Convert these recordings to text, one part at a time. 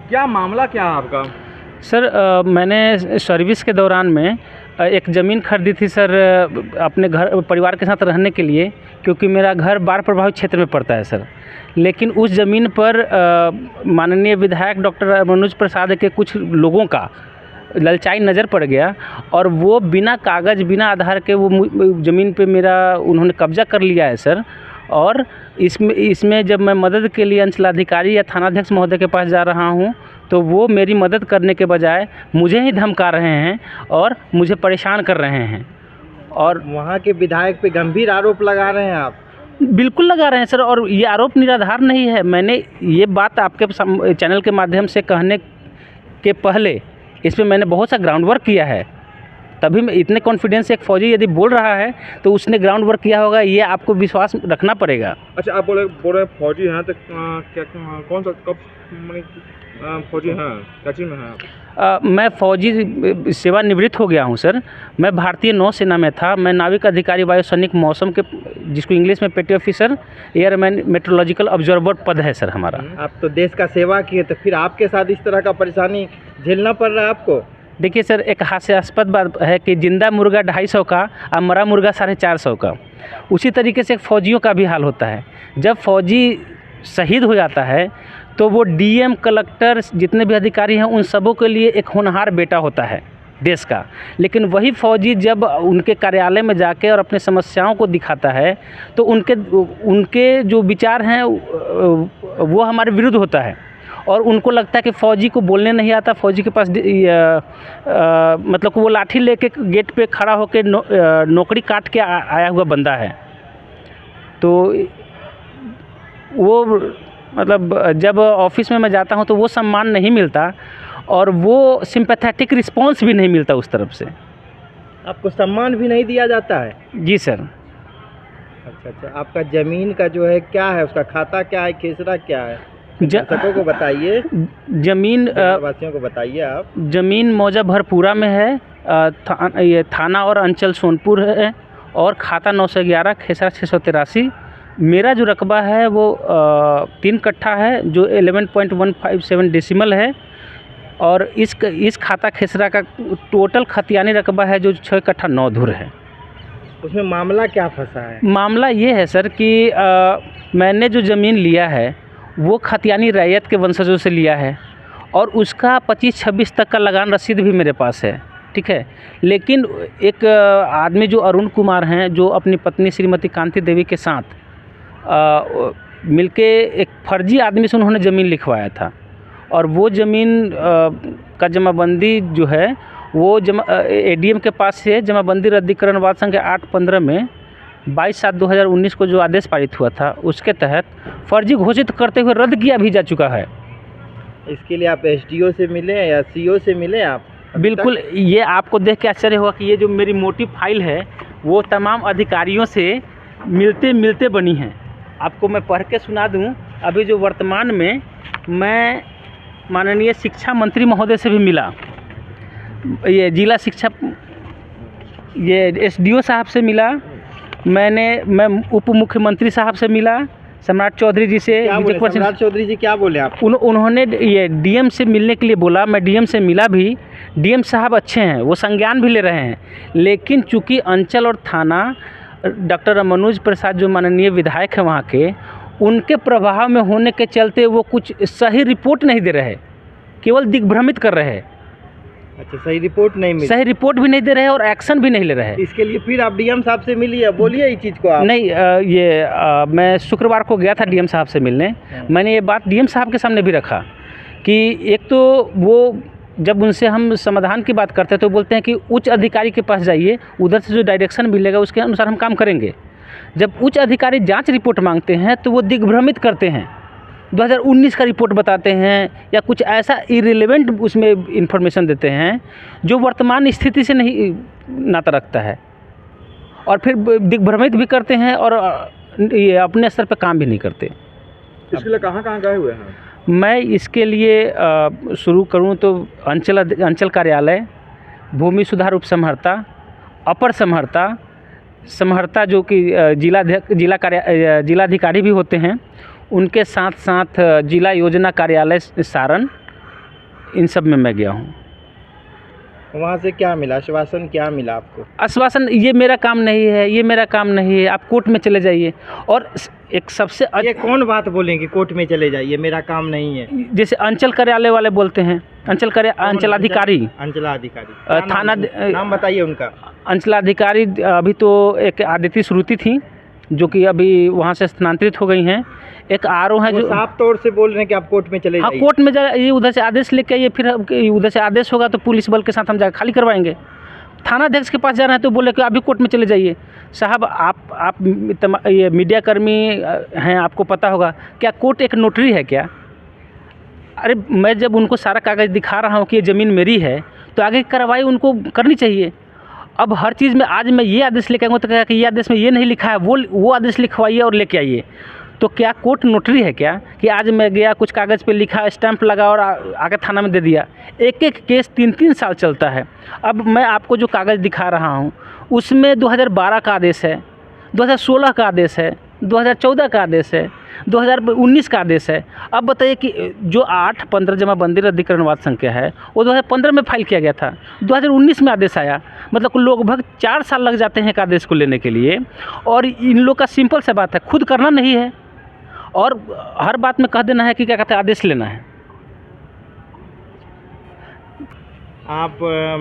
क्या मामला क्या है आपका? सर मैंने सर्विस के दौरान में एक ज़मीन खरीदी थी सर, अपने घर परिवार के साथ रहने के लिए, क्योंकि मेरा घर बाढ़ प्रभावित क्षेत्र में पड़ता है सर। लेकिन उस ज़मीन पर माननीय विधायक डॉक्टर मनोज प्रसाद के कुछ लोगों का ललचाई नज़र पड़ गया और वो बिना कागज़ बिना आधार के वो ज़मीन पे मेरा उन्होंने कब्ज़ा कर लिया है सर। और इसमें जब मैं मदद के लिए अंचलाधिकारी या थानाध्यक्ष महोदय के पास जा रहा हूँ तो वो मेरी मदद करने के बजाय मुझे ही धमका रहे हैं और मुझे परेशान कर रहे हैं। और वहाँ के विधायक पे गंभीर आरोप लगा रहे हैं आप? बिल्कुल लगा रहे हैं सर, और ये आरोप निराधार नहीं है। मैंने ये बात आपके चैनल के माध्यम से कहने के पहले इस पर मैंने बहुत सा ग्राउंड वर्क किया है, तभी मैं इतने कॉन्फिडेंस से एक फ़ौजी यदि बोल रहा है तो उसने ग्राउंड वर्क किया होगा, ये आपको विश्वास रखना पड़ेगा। अच्छा, आप बोल रहे फौजी हैं तो क्या कौन सा कब फौजी हैं, क्या चीज़ में हैं आप? मैं फ़ौजी सेवानिवृत्त हो गया हूं सर। मैं भारतीय नौसेना में था। मैं नाविक अधिकारी वायुसैनिक मौसम के, जिसको इंग्लिश में पेटी ऑफिसर एयरमैन मेट्रोलॉजिकल ऑब्जर्वर पद है सर हमारा। आप तो देश का सेवा किए, तो फिर आपके साथ इस तरह का परेशानी झेलना पड़ रहा है आपको? देखिए सर, एक हास्यास्पद बात है कि जिंदा मुर्गा 250 का और मरा मुर्गा 450 का। उसी तरीके से फ़ौजियों का भी हाल होता है। जब फ़ौजी शहीद हो जाता है तो वो डीएम, कलेक्टर, जितने भी अधिकारी हैं उन सबों के लिए एक होनहार बेटा होता है देश का। लेकिन वही फ़ौजी जब उनके कार्यालय में जाके और अपने समस्याओं को दिखाता है तो उनके जो विचार हैं वो हमारे विरुद्ध होता है। और उनको लगता है कि फ़ौजी को बोलने नहीं आता, फ़ौजी के पास मतलब वो लाठी लेके गेट पे खड़ा होकर नौकरी काट के आया हुआ बंदा है। तो वो मतलब जब ऑफिस में मैं जाता हूँ तो वो सम्मान नहीं मिलता और वो सिंपैथेटिक रिस्पॉन्स भी नहीं मिलता उस तरफ से। आपको सम्मान भी नहीं दिया जाता है? जी सर। अच्छा, आपका ज़मीन का जो है क्या है, उसका खाता क्या है, खेसरा क्या है, दर्शकों को बताइए, ज़मीन वासियों को बताइए आप। ज़मीन मौजा भरपूरा में है, ये थाना और अंचल सोनपुर है, और खाता 911, खेसरा 683। मेरा जो रकबा है वो 3 कट्ठा है, जो 11.157 डेसिमल है। और इस खाता खेसरा का टोटल खतियानी रकबा है जो 6 कट्ठा 9 धुर है। उसमें मामला क्या फंसा है? मामला ये है सर कि मैंने जो ज़मीन लिया है वो खतियानी रैयत के वंशजों से लिया है और उसका 25-26 तक का लगान रसीद भी मेरे पास है, ठीक है। लेकिन एक आदमी जो अरुण कुमार हैं, जो अपनी पत्नी श्रीमती कांति देवी के साथ मिलके एक फर्जी आदमी से उन्होंने ज़मीन लिखवाया था। और वो ज़मीन का जमाबंदी जो है वो एडीएम के पास से जमाबंदी रद्दीकरण वाद संख्या 815 में 22/7/2019 को जो आदेश पारित हुआ था उसके तहत फर्जी घोषित करते हुए रद्द किया भी जा चुका है। इसके लिए आप एसडीओ से मिले या सीओ से मिले आप? बिल्कुल, ये आपको देख के आश्चर्य होगा कि ये जो मेरी मोटी फाइल है वो तमाम अधिकारियों से मिलते मिलते बनी है। आपको मैं पढ़ के सुना दूं। अभी जो वर्तमान में मैं माननीय शिक्षा मंत्री महोदय से भी मिला, ये जिला शिक्षा, ये एसडीओ साहब से मिला, मैं उप मुख्यमंत्री साहब से मिला, सम्राट चौधरी जी से। सम्राट चौधरी जी क्या बोले आप? उन्होंने ये डीएम से मिलने के लिए बोला। मैं डीएम से मिला भी। डीएम साहब अच्छे हैं, वो संज्ञान भी ले रहे हैं। लेकिन चूंकि अंचल और थाना डॉक्टर मनोज प्रसाद जो माननीय विधायक हैं वहाँ के, उनके प्रभाव में होने के चलते वो कुछ सही रिपोर्ट नहीं दे रहे, केवल दिग्भ्रमित कर रहे हैं। अच्छा, सही रिपोर्ट नहीं मिली? सही रिपोर्ट भी नहीं दे रहे और एक्शन भी नहीं ले रहे। इसके लिए फिर आप डीएम साहब से मिलिए, बोलिए इस चीज़ को आप। नहीं, मैं शुक्रवार को गया था डीएम साहब से मिलने। मैंने ये बात डीएम साहब के सामने भी रखा कि एक तो वो जब उनसे हम समाधान की बात करते हैं तो बोलते हैं कि उच्च अधिकारी के पास जाइए, उधर से जो डायरेक्शन मिलेगा उसके अनुसार हम काम करेंगे। जब उच्च अधिकारी जांच रिपोर्ट मांगते हैं तो वो दिग्भ्रमित करते हैं, 2019 का रिपोर्ट बताते हैं या कुछ ऐसा इरेलेवेंट उसमें इंफॉर्मेशन देते हैं जो वर्तमान स्थिति से नहीं नाता रखता है, और फिर दिग्भ्रमित भी करते हैं और ये अपने स्तर पर काम भी नहीं करते। इसके लिए कहाँ गए हुए हैं? मैं इसके लिए शुरू करूं तो अंचल कार्यालय, भूमि सुधार उप समहर्ता, अपर समहर्ता जो कि जिलाधिकारी भी होते हैं, उनके साथ साथ जिला योजना कार्यालय सारण इन सब में मैं गया हूँ। वहाँ से क्या मिला, आश्वासन क्या मिला आपको? आश्वासन, ये मेरा काम नहीं है, ये मेरा काम नहीं है, आप कोर्ट में चले जाइए। और एक सबसे ये कौन बात बोलेंगे कोर्ट में चले जाइए, मेरा काम नहीं है? जैसे अंचल कार्यालय वाले बोलते हैं, अंचलाधिकारी, अंचलाधिकारी थाना नाम बताइए उनका। अंचलाधिकारी अभी तो एक आदिति श्रुति थी जो कि अभी वहाँ से स्थानांतरित हो गई हैं। एक आरओ है जो साफ तौर से बोल रहे हैं कि आप कोर्ट में चले हाँ जाइए। कोर्ट में जाइए, उधर से आदेश लेके आइए, फिर उधर से आदेश होगा तो पुलिस बल के साथ हम जाकर खाली करवाएंगे। थाना अध्यक्ष के पास जा रहे हैं तो बोले कि अभी कोर्ट में चले जाइए। साहब आप ये मीडिया कर्मी हैं, आपको पता होगा क्या कोर्ट एक नोटरी है क्या? अरे मैं जब उनको सारा कागज़ दिखा रहा हूँ कि ये ज़मीन मेरी है तो आगे की कार्रवाई उनको करनी चाहिए। अब हर चीज़ में आज मैं ये आदेश लेके आऊँगा तो कहेगा कि ये आदेश में ये नहीं लिखा है, वो आदेश लिखवाइए और लेके आइए। तो क्या कोर्ट नोटरी है क्या कि आज मैं गया, कुछ कागज़ पे लिखा, स्टैंप लगा और आगे थाना में दे दिया? एक एक केस 3-3 साल चलता है। अब मैं आपको जो कागज़ दिखा रहा हूँ उसमें 2012 का आदेश है, 2016 का आदेश है, 2014 का आदेश है, 2019 का आदेश है। अब बताइए कि जो 8-15 जमाबंदी रद्दीकरण वाद संख्या है वो 2015 में फाइल किया गया था, 2019 में आदेश आया। मतलब लगभग 4 साल लग जाते हैं एक आदेश को लेने के लिए। और इन लोग का सिंपल सा बात है, खुद करना नहीं है और हर बात में कह देना है कि क्या कहते हैं आदेश लेना है। आप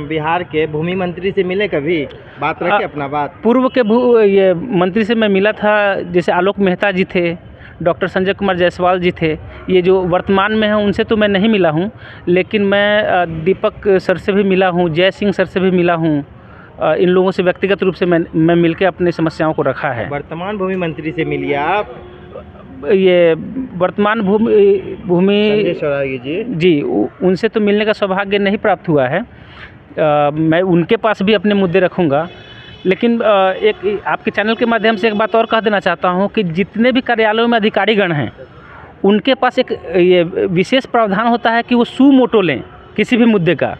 बिहार के भूमि मंत्री से मिले कभी, बात रखे अपना बात? पूर्व के ये मंत्री से मैं मिला था, जैसे आलोक मेहता जी थे, डॉक्टर संजय कुमार जायसवाल जी थे। ये जो वर्तमान में हैं उनसे तो मैं नहीं मिला हूँ, लेकिन मैं दीपक सर से भी मिला हूँ, जय सिंह सर से भी मिला हूँ। इन लोगों से व्यक्तिगत रूप से मैं मिलकर अपनी समस्याओं को रखा है। वर्तमान भूमि मंत्री से मिलिए आप? ये वर्तमान भूमि जी उनसे तो मिलने का सौभाग्य नहीं प्राप्त हुआ है। मैं उनके पास भी अपने मुद्दे रखूँगा। लेकिन एक आपके चैनल के माध्यम से एक बात और कह देना चाहता हूँ कि जितने भी कार्यालयों में अधिकारीगण हैं उनके पास एक ये विशेष प्रावधान होता है कि वो सू मोटो लें किसी भी मुद्दे का,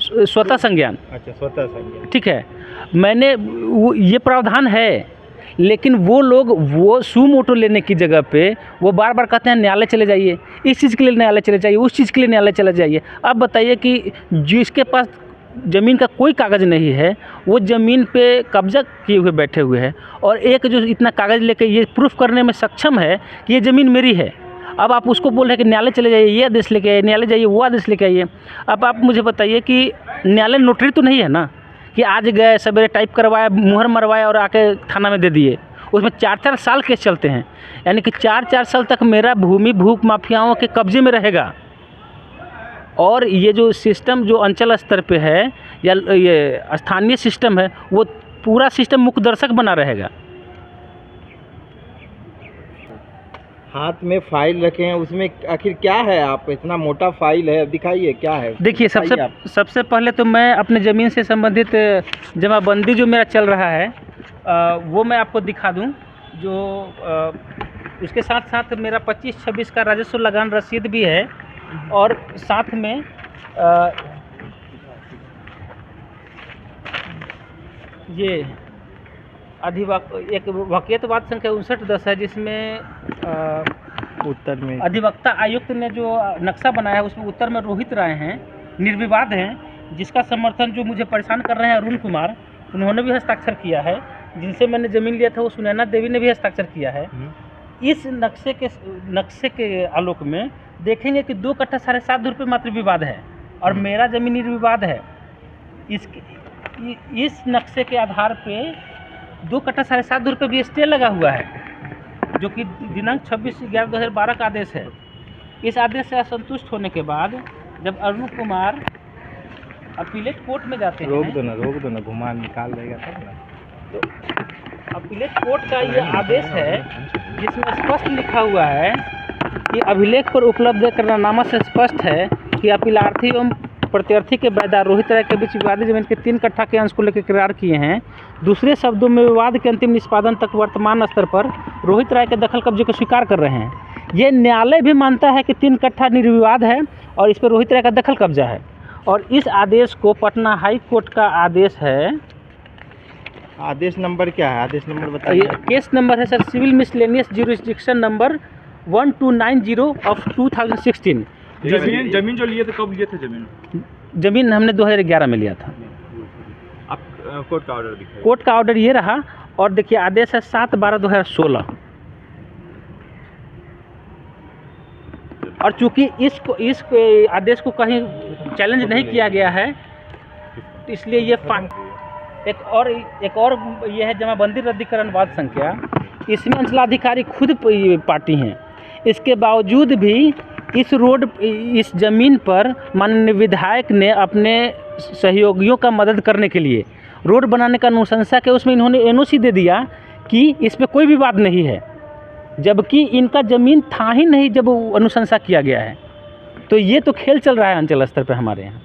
स्वतः संज्ञान। अच्छा, स्वतः संज्ञान, ठीक है। मैंने ये प्रावधान है, लेकिन वो लोग वो सू मोटो लेने की जगह पे वो बार बार कहते हैं न्यायालय चले जाइए, इस चीज़ के लिए न्यायालय चले जाइए, उस चीज़ के लिए न्यायालय चले जाइए। अब बताइए कि जिसके पास ज़मीन का कोई कागज़ नहीं है वो ज़मीन पे कब्जा किए हुए बैठे हुए हैं, और एक जो इतना कागज़ लेके ये प्रूफ करने में सक्षम है कि ये ज़मीन मेरी है, अब आप उसको बोल रहे हैं कि न्यायालय चले जाइए, ये आदेश लेके आइए, न्यायालय जाइए, वो आदेश लेके आइए। अब आप मुझे बताइए कि न्यायालय नोटरी तो नहीं है ना कि आज गए सवेरे टाइप करवाया, मुहर मरवाया और आके थाना में दे दिए। उसमें 4-4 साल केस चलते हैं, यानी कि 4-4 साल तक मेरा भूमि भूख माफियाओं के कब्जे में रहेगा। और ये जो सिस्टम जो अंचल स्तर पे है या ये स्थानीय सिस्टम है वो पूरा सिस्टम मुखदर्शक बना रहेगा। हाथ में फाइल रखे हैं, उसमें आखिर क्या है? आप इतना मोटा फाइल है, दिखाइए क्या है। देखिए, सबसे पहले तो मैं अपने ज़मीन से संबंधित जमाबंदी जो मेरा चल रहा है वो मैं आपको दिखा दूं। जो उसके साथ साथ मेरा 25-26 का राजस्व लगान रसीद भी है, और साथ में ये एक वाकयतवाद संख्या 5910 है, जिसमें उत्तर में अधिवक्ता आयुक्त ने जो नक्शा बनाया है उसमें उत्तर में रोहित राय हैं, निर्विवाद हैं, जिसका समर्थन जो मुझे परेशान कर रहे हैं अरुण कुमार, उन्होंने भी हस्ताक्षर किया है। जिनसे मैंने ज़मीन लिया था वो सुनैना देवी ने भी हस्ताक्षर किया है। इस नक्शे के आलोक में देखेंगे कि 2 कट्ठा 7.5 रुपये मात्र विवाद है और मेरा ज़मीन निर्विवाद है। इस नक्शे के आधार पे 2 कट्ठा 7.5 रुपये भी स्टे लगा हुआ है, जो कि दिनांक 26/11/2012 का आदेश है। इस आदेश से असंतुष्ट होने के बाद जब अरुण कुमार अपीलेट कोर्ट में जाते हैं, रोक दो ना, घुमा निकाल देगा तब ना। तो अपीलेट कोर्ट का ये आदेश है जिसमें स्पष्ट लिखा हुआ है कि अभिलेख पर उपलब्ध करारनामा से स्पष्ट है कि अपीलार्थी एवं प्रत्यार्थी के बैदार रोहित राय के बीच विवादित जमीन के 3 कट्ठा के अंश को लेकर करार किए हैं। दूसरे शब्दों में विवाद के अंतिम निष्पादन तक वर्तमान स्तर पर रोहित राय के दखल कब्जे को स्वीकार कर रहे हैं। ये न्यायालय भी मानता है कि 3 कट्ठा निर्विवाद है और इस पर रोहित राय का दखल कब्जा है। और इस आदेश को पटना हाई कोर्ट का आदेश है। आदेश नंबर क्या है? आदेश नंबर बताइए। केस नंबर है sir civil miscellaneous jurisdiction number 1290 of 2016। जमीन जो लिए थे कब लिए थे जमीन? ज़मीन हमने 2011 में लिया था। आप कोर्ट का ऑर्डर दिखाइए। कोर्ट का ऑर्डर ये रहा और देखिए आदेश है 7/12/2016 और चूंकि इस आदेश को कहीं चैलेंज नहीं किया गया है तो इसलिए ये एक और ये है जमाबंदी रद्दीकरण वाद संख्या। इसमें अंचलाधिकारी खुद पार्टी हैं, इसके बावजूद भी इस ज़मीन पर माननीय विधायक ने अपने सहयोगियों का मदद करने के लिए रोड बनाने का अनुशंसा के उसमें इन्होंने एनओसी दे दिया कि इस पे कोई विवाद नहीं है, जबकि इनका ज़मीन था ही नहीं जब अनुशंसा किया गया है। तो ये तो खेल चल रहा है अंचल स्तर पे हमारे यहाँ।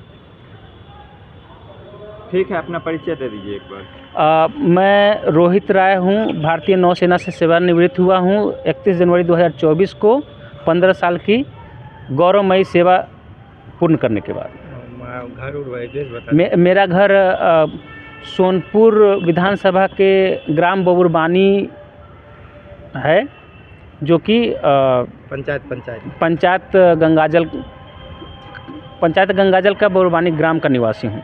ठीक है, अपना परिचय दे दीजिए एक बार। मैं रोहित राय हूँ, भारतीय नौसेना से सेवानिवृत्त हुआ हूँ 31 जनवरी 2024 को 15 साल की गौरवमयी सेवा पूर्ण करने के बाद। घर और एड्रेस बता। मेरा घर सोनपुर विधानसभा के ग्राम बबुरबानी है, जो कि पंचायत गंगाजल का बबुरबानी ग्राम का निवासी हूँ।